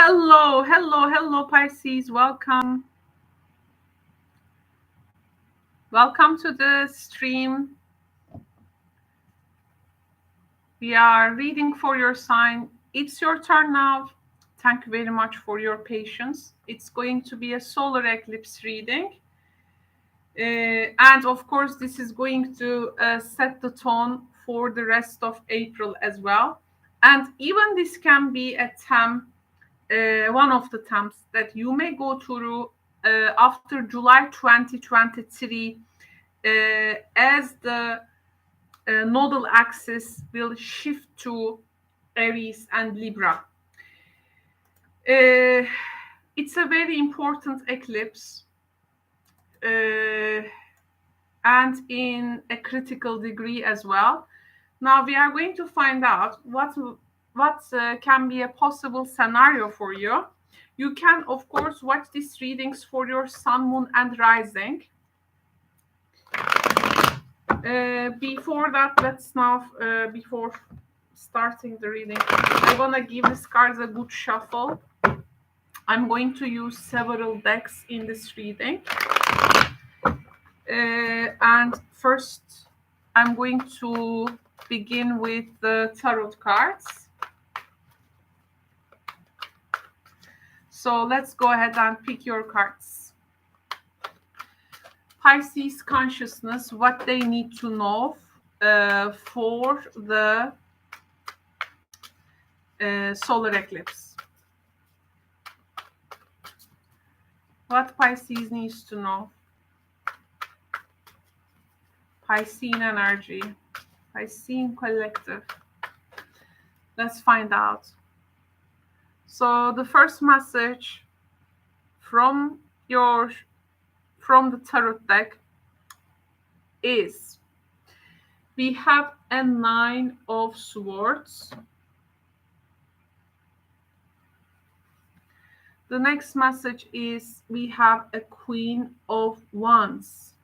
Hello, hello, hello, Pisces. Welcome. Welcome to the stream. We are reading for your sign. It's your turn now. Thank you very much for your patience. It's going to be a solar eclipse reading. And of course, this is going to set the tone for the rest of April as well. And even this can be a theme, one of the themes that you may go through after July 2023, as the nodal axis will shift to Aries and Libra. It's a very important eclipse, and in a critical degree as well. Now we are going to find out what can be a possible scenario for you. You can, of course, watch these readings for your sun, moon, and rising. Before that, let's now, before starting the reading, I want to give these cards a good shuffle. I'm going to use several decks in this reading. And first, I'm going to begin with the tarot cards. So let's go ahead and pick your cards. Pisces consciousness, what they need to know for the solar eclipse. What Pisces needs to know. Piscean energy, Piscean collective. Let's find out. So the first message from the tarot deck is, we have a 9 of Swords. The next message is, we have a Queen of Wands.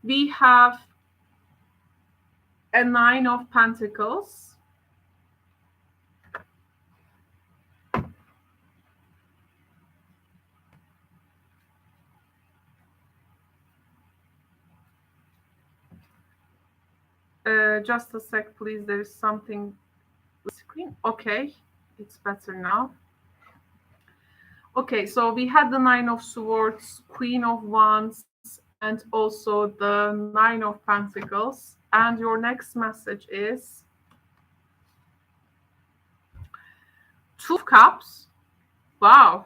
We have a 9 of Pentacles. Just a sec, please. There is something with the screen. Okay, it's better now. Okay, so we had the 9 of Swords, Queen of Wands, and also the 9 of Pentacles. And your next message is 2 of Cups. Wow.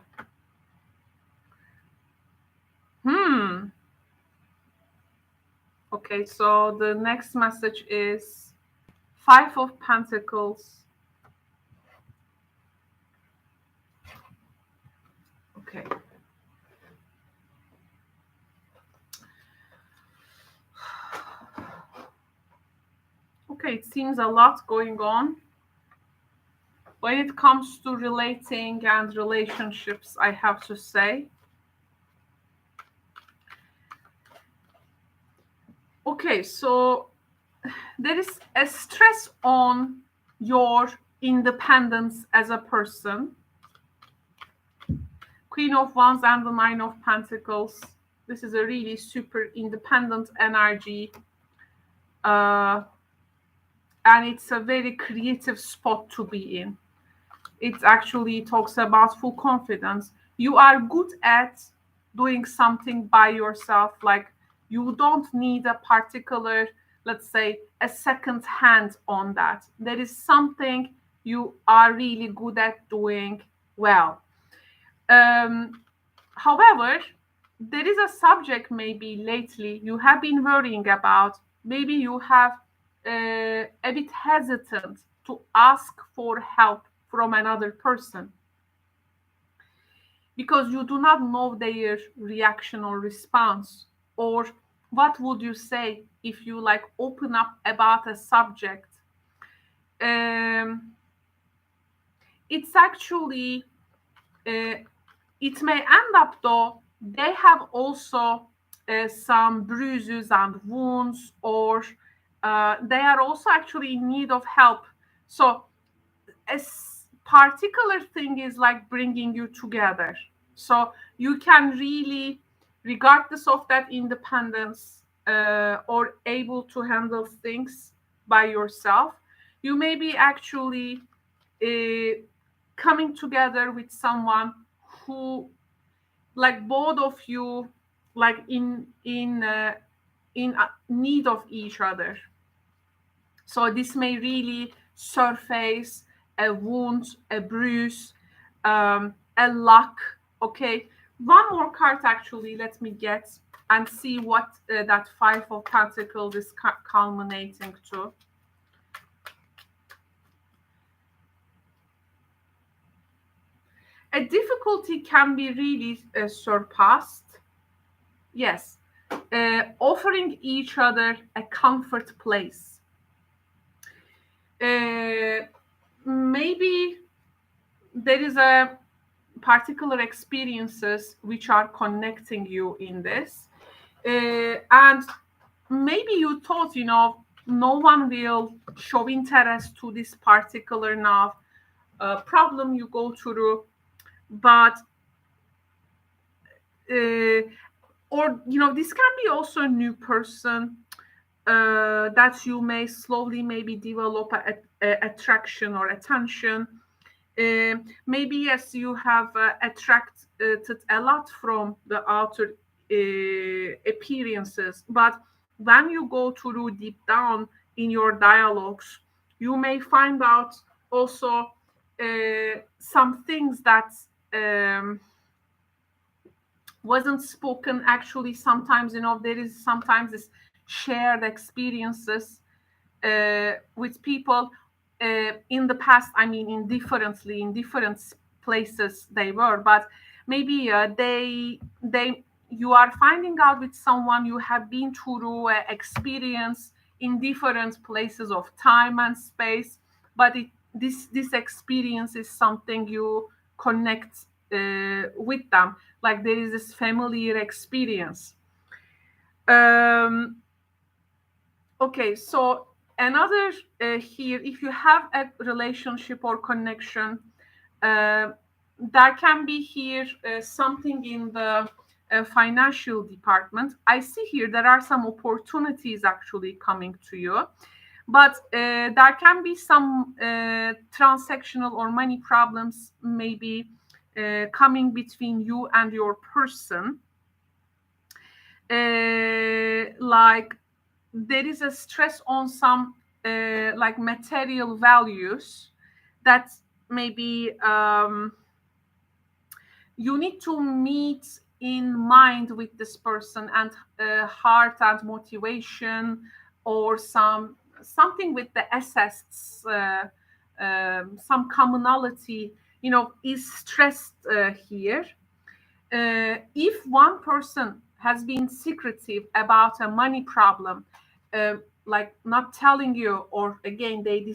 Okay, so the next message is 5 of Pentacles. Okay. Okay, it seems a lot going on. When it comes to relating and relationships, I have to say. Okay, so there is a stress on your independence as a person. Queen of Wands and the 9 of Pentacles. This is a really super independent energy. And it's a very creative spot to be in. It actually talks about full confidence. You are good at doing something by yourself. Like, you don't need a particular, let's say, a second hand on that. There is something you are really good at doing well. However, there is a subject maybe lately you have been worrying about. Maybe you have a bit hesitant to ask for help from another person because you do not know their reaction or response. Or what would you say if you like open up about a subject? It's actually it may end up though they have also some bruises and wounds, or they are also actually in need of help. So a particular thing is like bringing you together. So you can really, regardless of that independence or able to handle things by yourself, you may be actually coming together with someone who, like both of you, like in need of each other. So this may really surface a wound, a bruise, a lack. Okay, one more card actually. Let me get and see what that Five of Pentacles is culminating to. A difficulty can be really surpassed. Yes, offering each other a comfort place. Maybe there is a particular experiences which are connecting you in this, and maybe you thought, no one will show interest to this particular now problem you go through, but or this can be also a new person that you may slowly maybe develop a attraction or attention. Maybe yes, you have attracted a lot from the outer appearances, but when you go through deep down in your dialogues, you may find out also some things that wasn't spoken. Actually, sometimes there is sometimes this shared experiences with people in the past. I mean, in different places they were, but maybe you are finding out with someone you have been through experience in different places of time and space, but this experience is something you connect with them, like there is this familiar experience. Okay, so another here, if you have a relationship or connection, there can be here something in the financial department. I see here there are some opportunities actually coming to you, but there can be some transactional or money problems maybe coming between you and your person. Like there is a stress on some like material values that maybe you need to meet in mind with this person, and heart and motivation, or something with the assets, some commonality, is stressed here. If one person has been secretive about a money problem, like not telling you, or again they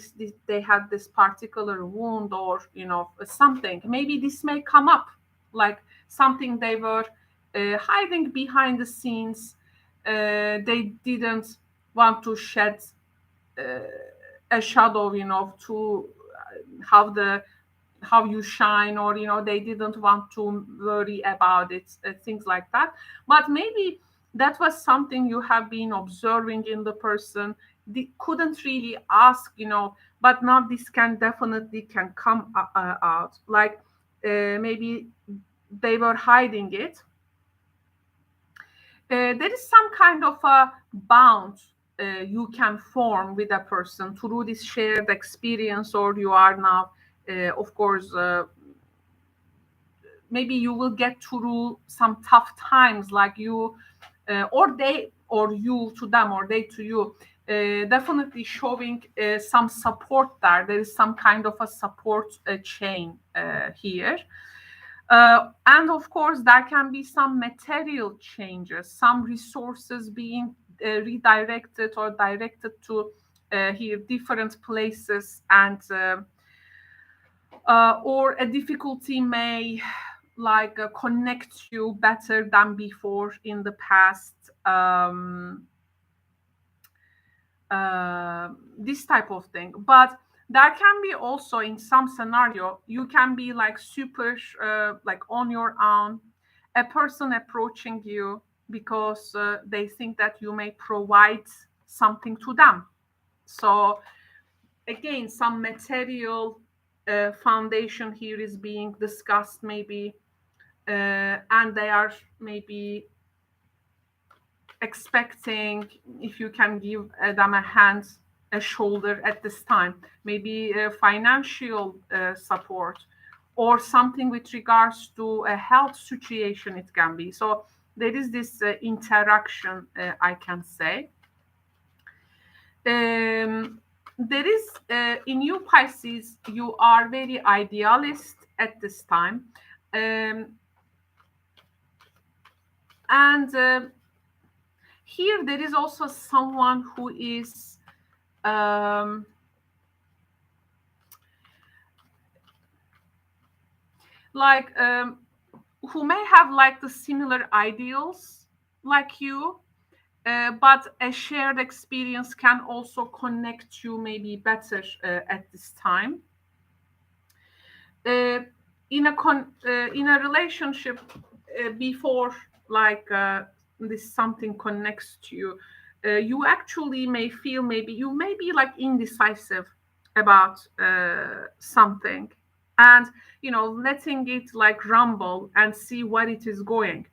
had this particular wound, or something, maybe this may come up, like something they were hiding behind the scenes. They didn't want to shed a shadow, to how you shine, or they didn't want to worry about it, things like that. But maybe that was something you have been observing in the person. They couldn't really ask, but now this can come out, like maybe they were hiding it. There is some kind of a bond you can form with a person through this shared experience, or you are now of course maybe you will get through some tough times, like you or they, or you to them, or they to you, definitely showing some support there. There is some kind of a support chain here. And of course, there can be some material changes, some resources being redirected or directed to here different places, and or a difficulty may like connect you better than before in the past. this type of thing. But there can be also, in some scenario, you can be like super like on your own, a person approaching you because they think that you may provide something to them. So again, some material foundation here is being discussed, maybe, and they are maybe expecting if you can give them a hand, a shoulder at this time, maybe financial support or something with regards to a health situation, it can be. So there is this interaction, I can say. There is, in you Pisces, you are very idealist at this time. And here there is also someone who is like who may have like the similar ideals like you, but a shared experience can also connect you maybe better at this time. In a relationship, before like this something connects to you, you actually may feel, maybe you may be like indecisive about something, and letting it like rumble and see where it is going.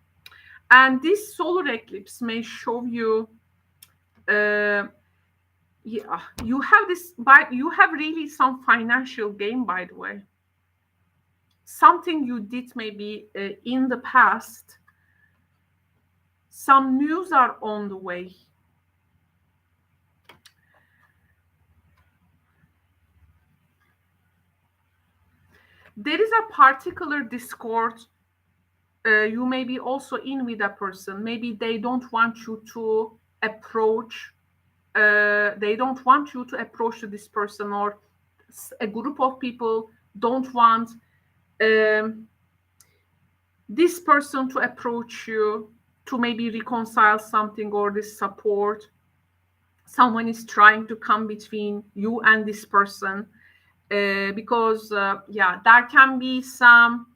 And this solar eclipse may show you, yeah, you have this, but you have really some financial gain, by the way. Something you did maybe in the past, some news are on the way. There is a particular discord you may be also in with a person. Maybe they don't want you to approach, they don't want you to approach this person, or a group of people don't want this person to approach you to maybe reconcile something or this support. Someone is trying to come between you and this person, because yeah, there can be some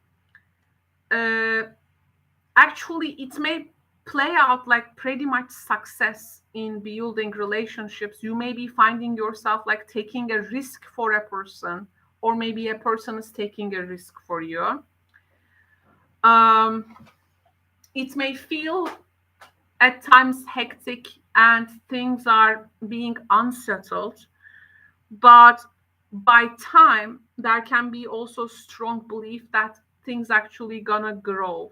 actually it may play out like pretty much success in building relationships. You may be finding yourself like taking a risk for a person, or maybe a person is taking a risk for you. It may feel at times hectic and things are being unsettled, but by time there can be also strong belief that things actually gonna grow.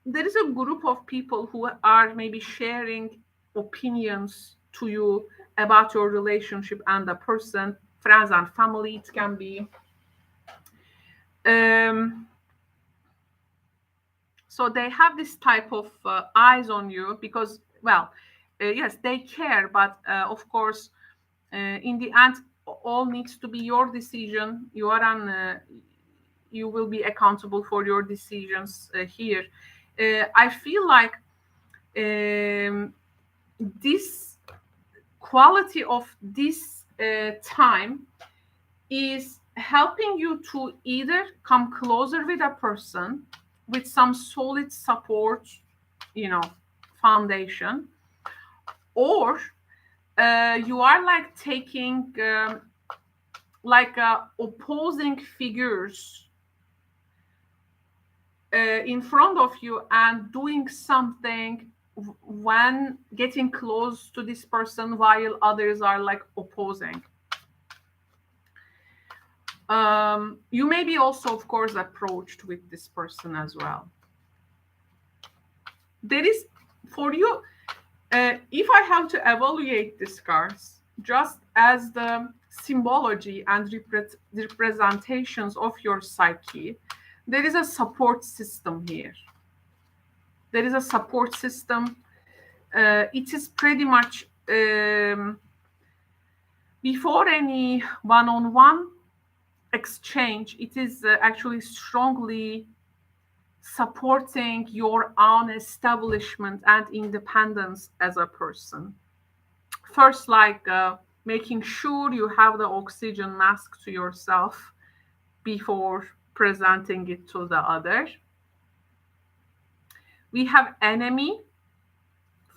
There is a group of people who are maybe sharing opinions to you about your relationship and the person, friends and family, it can be. So they have this type of eyes on you because, well, yes, they care, but of course, in the end, all needs to be your decision. You are on, you will be accountable for your decisions here. I feel like this quality of this time is helping you to either come closer with a person with some solid support, foundation, or you are like taking like opposing figures in front of you and doing something when getting close to this person while others are like opposing. You may be also, of course, approached with this person as well. There is, for you, if I have to evaluate these cards just as the symbology and representations of your psyche, there is a support system here. There is a support system. It is pretty much before any one-on-one exchange, it is actually strongly supporting your own establishment and independence as a person. First, like making sure you have the oxygen mask to yourself before presenting it to the other. We have enemy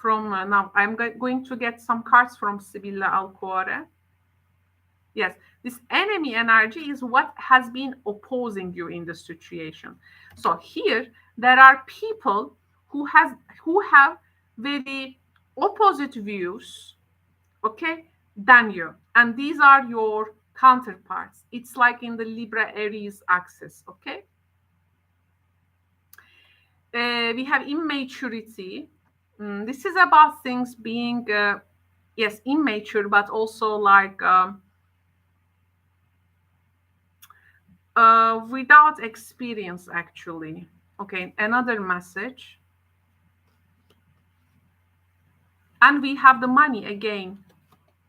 from now. I'm going to get some cards from Sibilla Alcuore. Yes, this enemy energy is what has been opposing you in the situation. So here there are people who have very opposite views, okay, than you, and these are your counterparts. It's like in the Libra Aries axis, okay. We have immaturity. This is about things being yes, immature, but also like without experience, actually. Okay, another message. And we have the money again.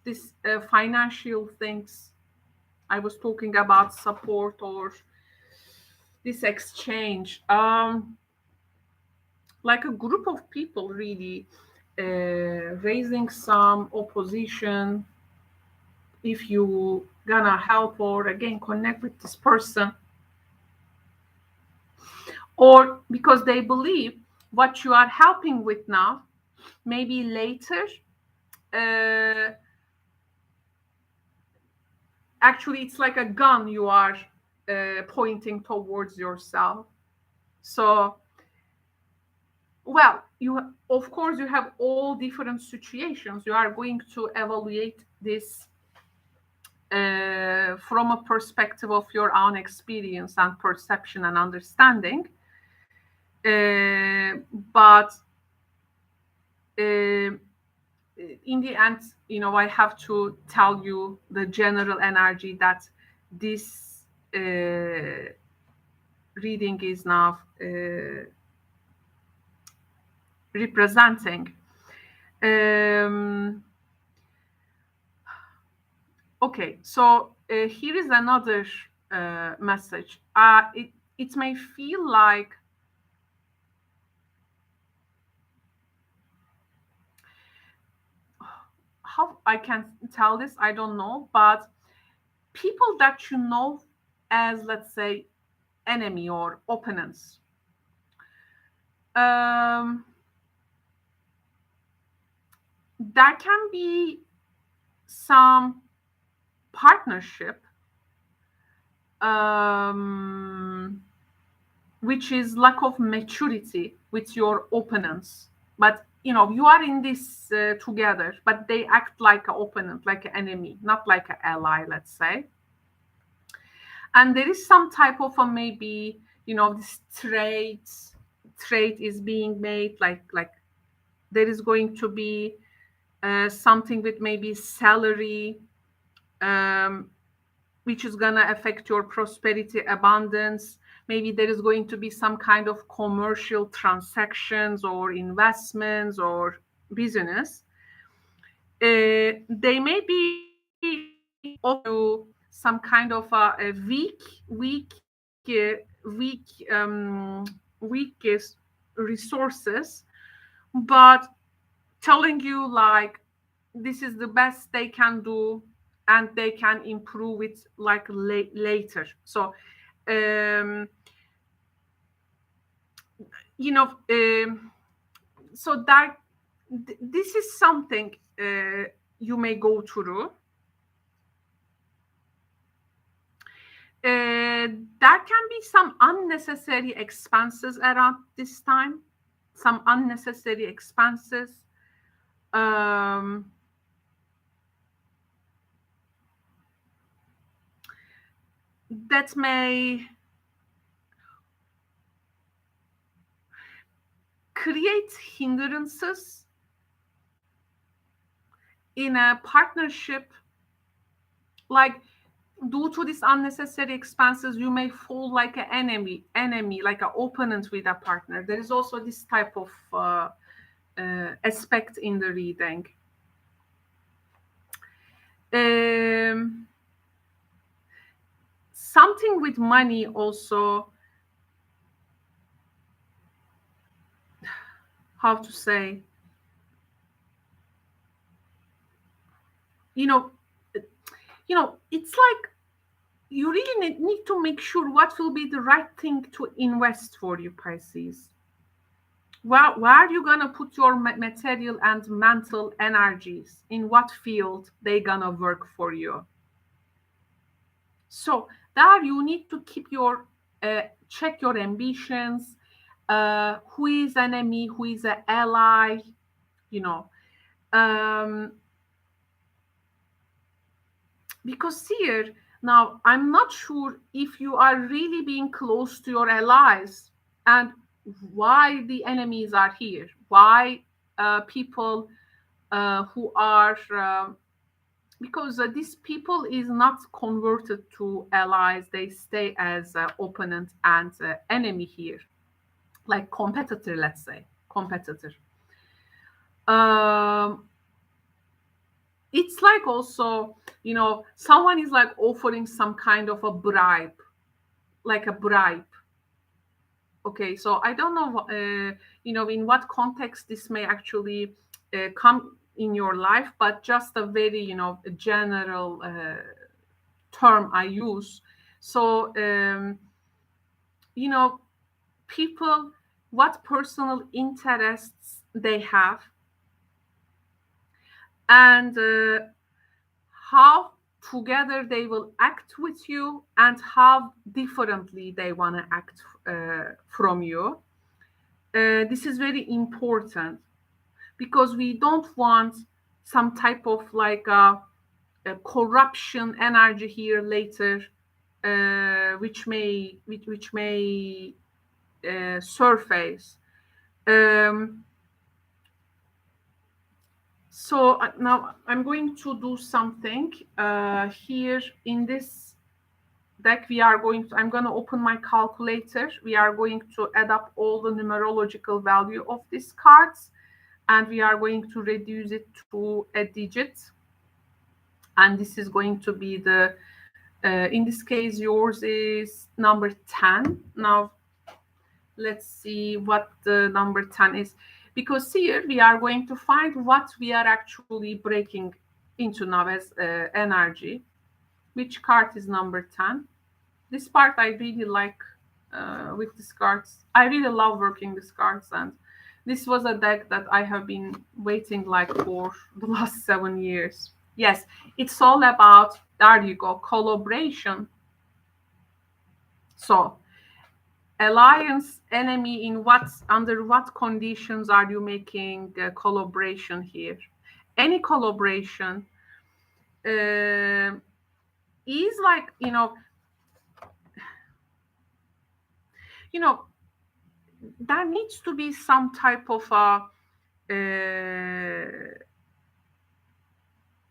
This financial things. I was talking about support or this exchange. Like a group of people really raising some opposition. If you gonna help or again connect with this person, or because they believe what you are helping with now, maybe later actually it's like a gun you are pointing towards yourself. So well, you of course you have all different situations. You are going to evaluate this from a perspective of your own experience and perception and understanding. But in the end, you know, I have to tell you the general energy that this reading is now representing. Okay, so here is another message. It may feel like how I can tell this, I don't know, but people that you know as, let's say, enemy or opponents, there can be some partnership which is lack of maturity with your opponents. But you know, you are in this together, but they act like an opponent, like an enemy, not like an ally, let's say. And there is some type of a maybe, you know, this trade is being made, like there is going to be something with maybe salary, which is gonna affect your prosperity, abundance. Maybe there is going to be some kind of commercial transactions or investments or business. They may be also some kind of a weak resources, but telling you like this is the best they can do and they can improve it like later. So you know, so that this is something you may go through. There can be some unnecessary expenses around this time, some unnecessary expenses. That may create hindrances in a partnership. Like due to these unnecessary expenses, you may fall like an enemy, like an opponent with a partner. There is also this type of aspect in the reading. Something with money also. how to say, you know, it's like you really need to make sure what will be the right thing to invest for you, Pisces. Where are you gonna put your material and mental energies? In what field they gonna work for you? So there you need to keep your check your ambitions. Who is enemy? Who is an ally? You know, um, because here now I'm not sure if you are really being close to your allies and why the enemies are here. Why people who are because these people is not converted to allies, they stay as opponent and enemy here, like competitor, let's say competitor. um, it's like also, someone is like offering some kind of a bribe, like a bribe. Okay, so I don't know in what context this may actually come in your life, but just a very a general term I use. So, people, what personal interests they have, and how together they will act with you, and how differently they want to act from you. This is very important because we don't want some type of like a corruption energy here later, which may surface. Um, so now I'm going to do something here in this deck. I'm going to open my calculator. We are going to add up all the numerological value of these cards, and we are going to reduce it to a digit. And this is going to be in this case, yours is number 10. Now, let's see what the number 10 is. Because here we are going to find what we are actually breaking into now as energy. Which card is number 10? This part I really like with these cards. I really love working these cards, and this was a deck that I have been waiting like for the last 7 years. Yes, it's all about, there you go, collaboration. So, alliance, enemy, under what conditions are you making a collaboration here? Any collaboration is like, there needs to be some type of a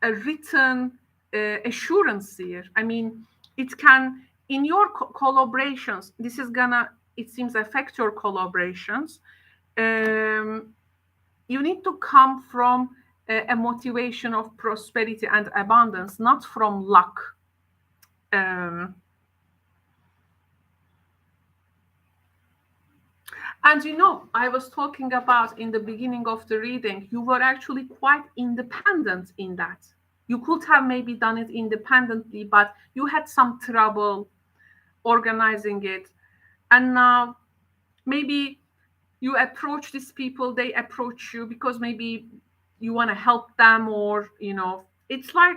written assurance here. I mean, it can, in your collaborations, this is gonna, it seems, affect your collaborations. You need to come from a motivation of prosperity and abundance, not from luck. And I was talking about in the beginning of the reading, you were actually quite independent in that. You could have maybe done it independently, but you had some trouble organizing it. And now maybe you approach these people, they approach you because maybe you want to help them, or, it's like,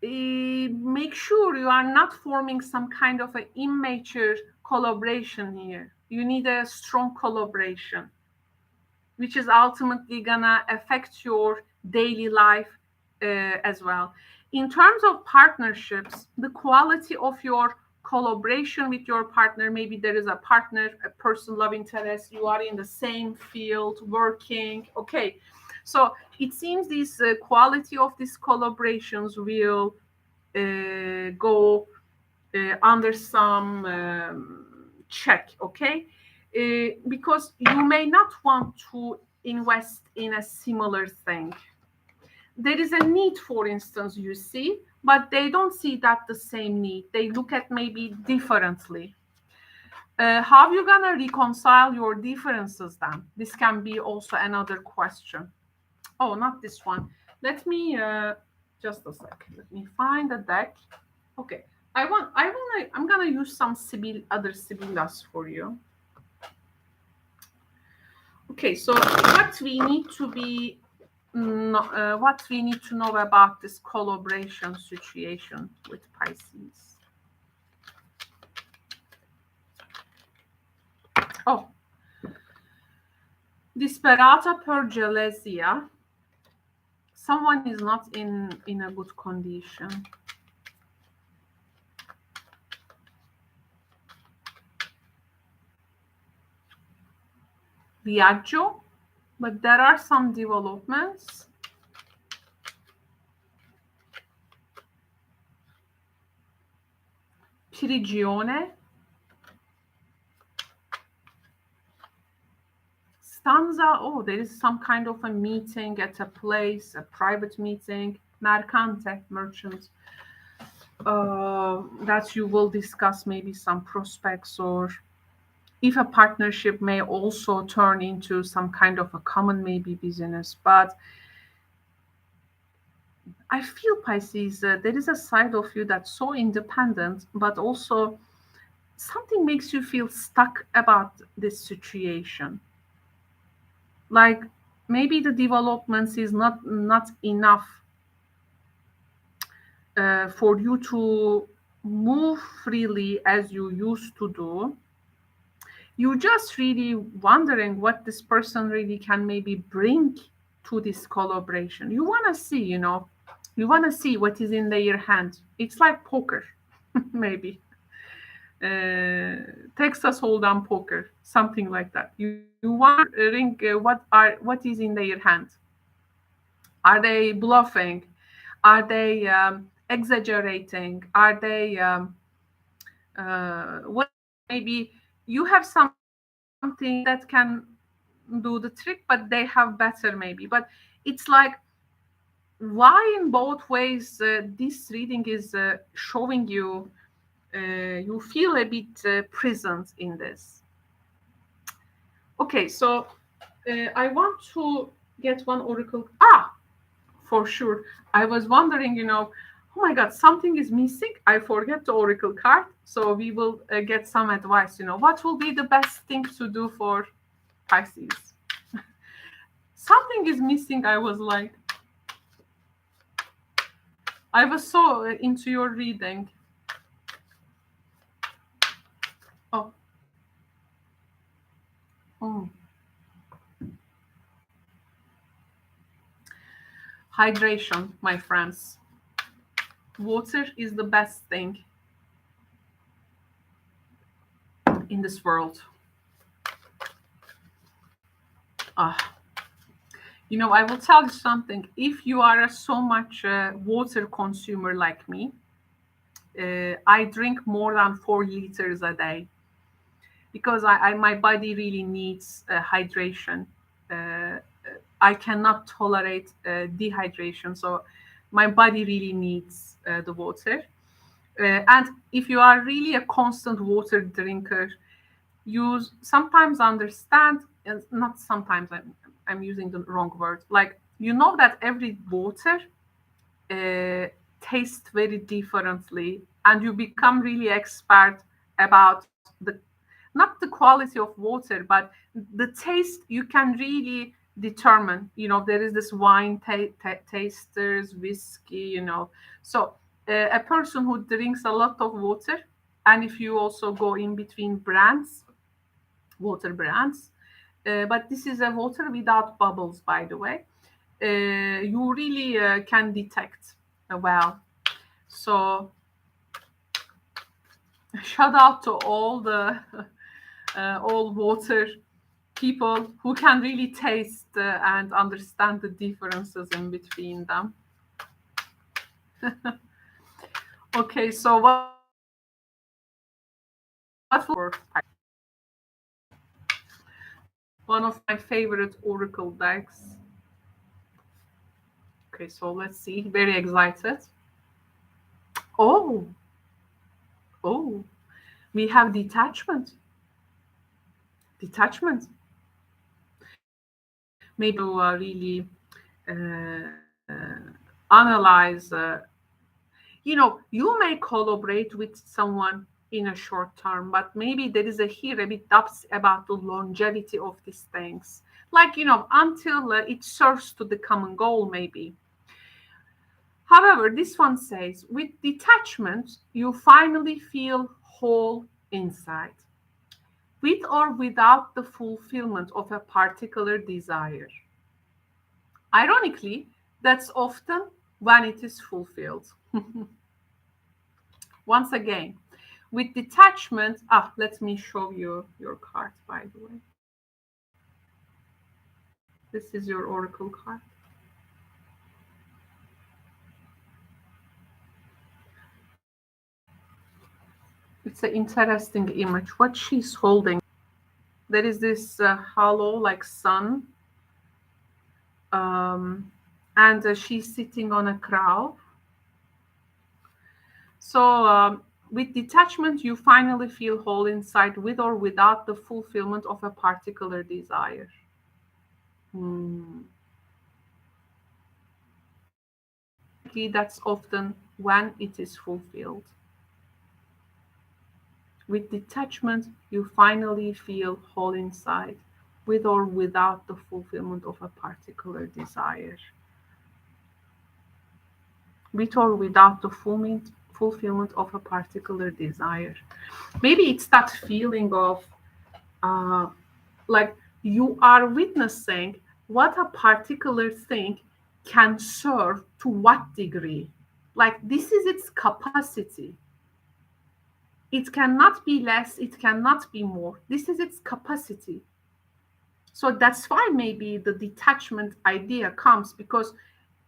make sure you are not forming some kind of an immature collaboration here. You need a strong collaboration, which is ultimately gonna affect your daily life as well. In terms of partnerships, the quality of your collaboration with your partner, maybe there is a partner, a person, love interest, you are in the same field working. Okay, so it seems this quality of these collaborations will go under some check, okay? Because you may not want to invest in a similar thing. There is a need, for instance, you see, but they don't see that the same need. They look at maybe differently. How you gonna reconcile your differences then? This can be also another question. Oh, not this one. Let me just a sec. Let me find the deck. Okay. I'm gonna use some other Sibyllus for you. Okay, so what we need to be what we need to know about this collaboration situation with Pisces. Oh, disperata per gelosia. Someone is not in a good condition. Viaggio, but there are some developments. Prigione. Stanza, oh, there is some kind of a meeting at a place, a private meeting. Mercante, merchant. That you will discuss maybe some prospects, or if a partnership may also turn into some kind of a common maybe business. But I feel, Pisces, there is a side of you that's so independent, but also something makes you feel stuck about this situation. Like maybe the developments is not enough for you to move freely as you used to do. You're just really wondering what this person really can maybe bring to this collaboration. You want to see, you want to see what is in their hand. It's like poker, maybe. Texas Hold'em poker, something like that. You wondering what is in their hand. Are they bluffing? Are they exaggerating? Are they what? Maybe you have something that can do the trick, but they have better maybe. But it's like, why in both ways this reading is showing you you feel a bit present in this. Okay, so I want to get one oracle. For sure. I was wondering, oh my God, something is missing. I forget the oracle card. So we will get some advice, what will be the best thing to do for Pisces? Something is missing. I was like, I was so into your reading. Oh. Oh. Hydration, my friends. Water is the best thing in this world. I will tell you something. If you are so much water consumer like me, I drink more than 4 liters a day because my body really needs hydration. I cannot tolerate dehydration, so my body really needs the water. And if you are really a constant water drinker, you sometimes understand, and not sometimes, I'm using the wrong word, like that every water tastes very differently, and you become really expert about the not the quality of water, but the taste. You can really determine. There is this wine tasters, whiskey. So a person who drinks a lot of water, and if you also go in between brands, water brands, but this is a water without bubbles, by the way. You really can detect well. So shout out to all the all water people who can really taste and understand the differences in between them. Okay, so what for one of my favorite oracle decks. Okay, so let's see. Very excited. Oh, we have detachment. detachment. Maybe to really analyze. You may collaborate with someone in a short term, but maybe there is here a bit doubts about the longevity of these things. Like, until it serves to the common goal, maybe. However, this one says, with detachment, you finally feel whole inside, with or without the fulfillment of a particular desire. Ironically, that's often when it is fulfilled. Once again, with detachment, let me show you your card, by the way. This is your oracle card. It's an interesting image. What she's holding, there is this hollow, like sun, and she's sitting on a crow. So, with detachment, you finally feel whole inside, with or without the fulfillment of a particular desire. That's often when it is fulfilled. With detachment, you finally feel whole inside, with or without the fulfillment of a particular desire. With or without the fulfillment of a particular desire. Maybe it's that feeling of like you are witnessing what a particular thing can serve to what degree. Like, this is its capacity. It cannot be less, it cannot be more. This is its capacity. So that's why maybe the detachment idea comes, because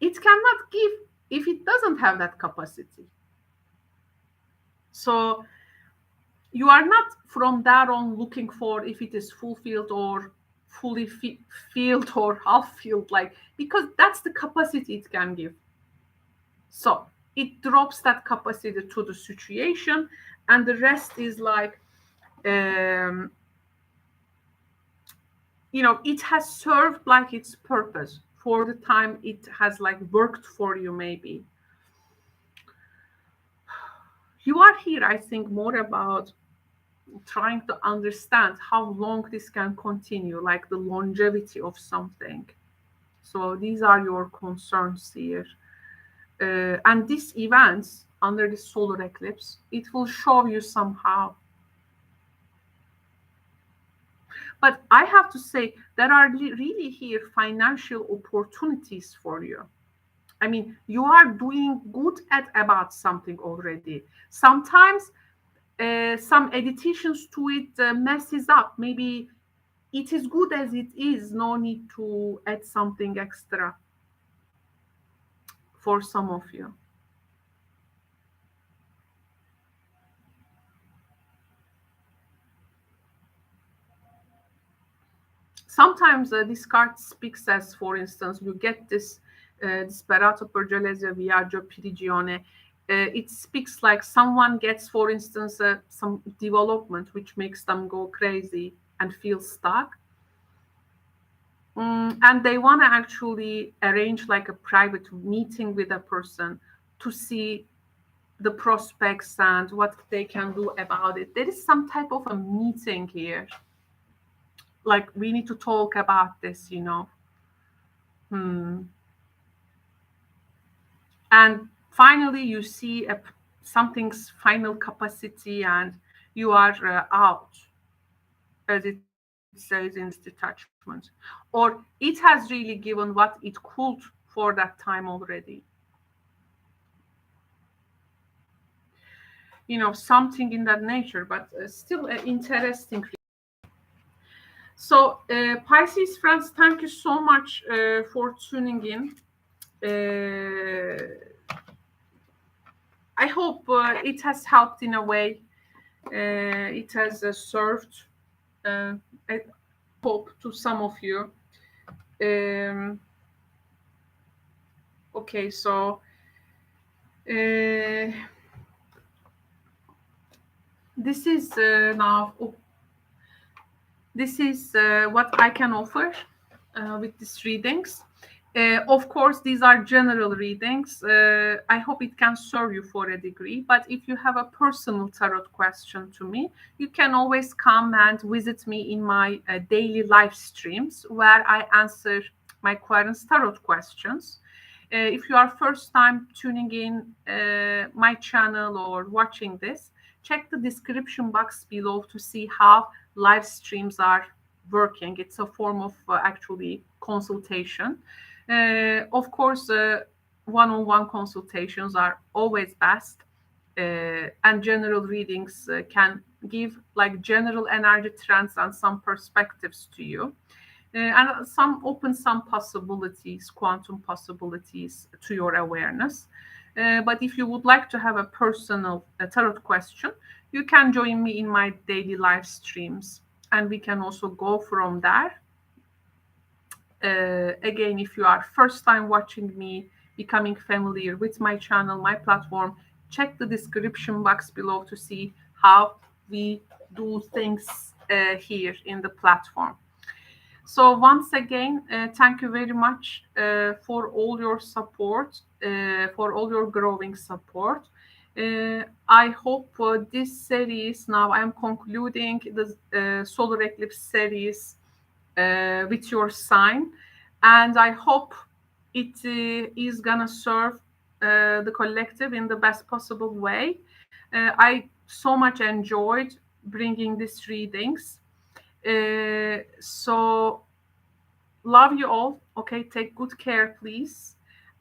it cannot give if it doesn't have that capacity. So you are not from there on looking for if it is fulfilled or fully filled or half filled, like, because that's the capacity it can give. So it drops that capacity to the situation, and the rest is like, it has served like its purpose for the time it has like worked for you. Maybe you are here, I think, more about trying to understand how long this can continue, like the longevity of something. So these are your concerns here. And these events under the solar eclipse, it will show you somehow. But I have to say, there are really here financial opportunities for you. I mean, you are doing good at about something already. Sometimes some additions to it messes up. Maybe it is good as it is. No need to add something extra for some of you. Sometimes this card speaks as, for instance, you get this disperato per gelese viaggio prigione. It speaks like someone gets, for instance, some development which makes them go crazy and feel stuck. And they want to actually arrange like a private meeting with a person to see the prospects and what they can do about it. There is some type of a meeting here. Like, we need to talk about this. And finally, you see something's final capacity, and you are out, as it says in this detachment. Or it has really given what it could for that time already. Something in that nature, but still interesting. So, Pisces friends, thank you so much for tuning in. I hope it has helped in a way. It has served, I hope, to some of you. Okay, so this is now. this is what I can offer with these readings. Of course, these are general readings. I hope it can serve you for a degree. But if you have a personal tarot question to me, you can always come and visit me in my daily live streams where I answer my clients' tarot questions. If you are first time tuning in my channel or watching this, check the description box below to see how live streams are working. It's a form of actually consultation. Of course, one-on-one consultations are always best, and general readings can give like general energy trends and some perspectives to you, and some open some possibilities, quantum possibilities to your awareness. But if you would like to have a personal tarot question, you can join me in my daily live streams, and we can also go from there. Again, if you are first time watching me, becoming familiar with my channel, my platform, check the description box below to see how we do things here in the platform. So once again, thank you very much for all your support, for all your growing support. I hope this series, now I'm concluding the solar eclipse series with your sign, and I hope it is gonna serve the collective in the best possible way. I so much enjoyed bringing these readings. So love you all. Okay, take good care, please.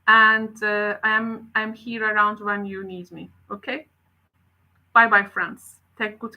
And I'm here around when you need me. Okay, bye bye, friends. Take good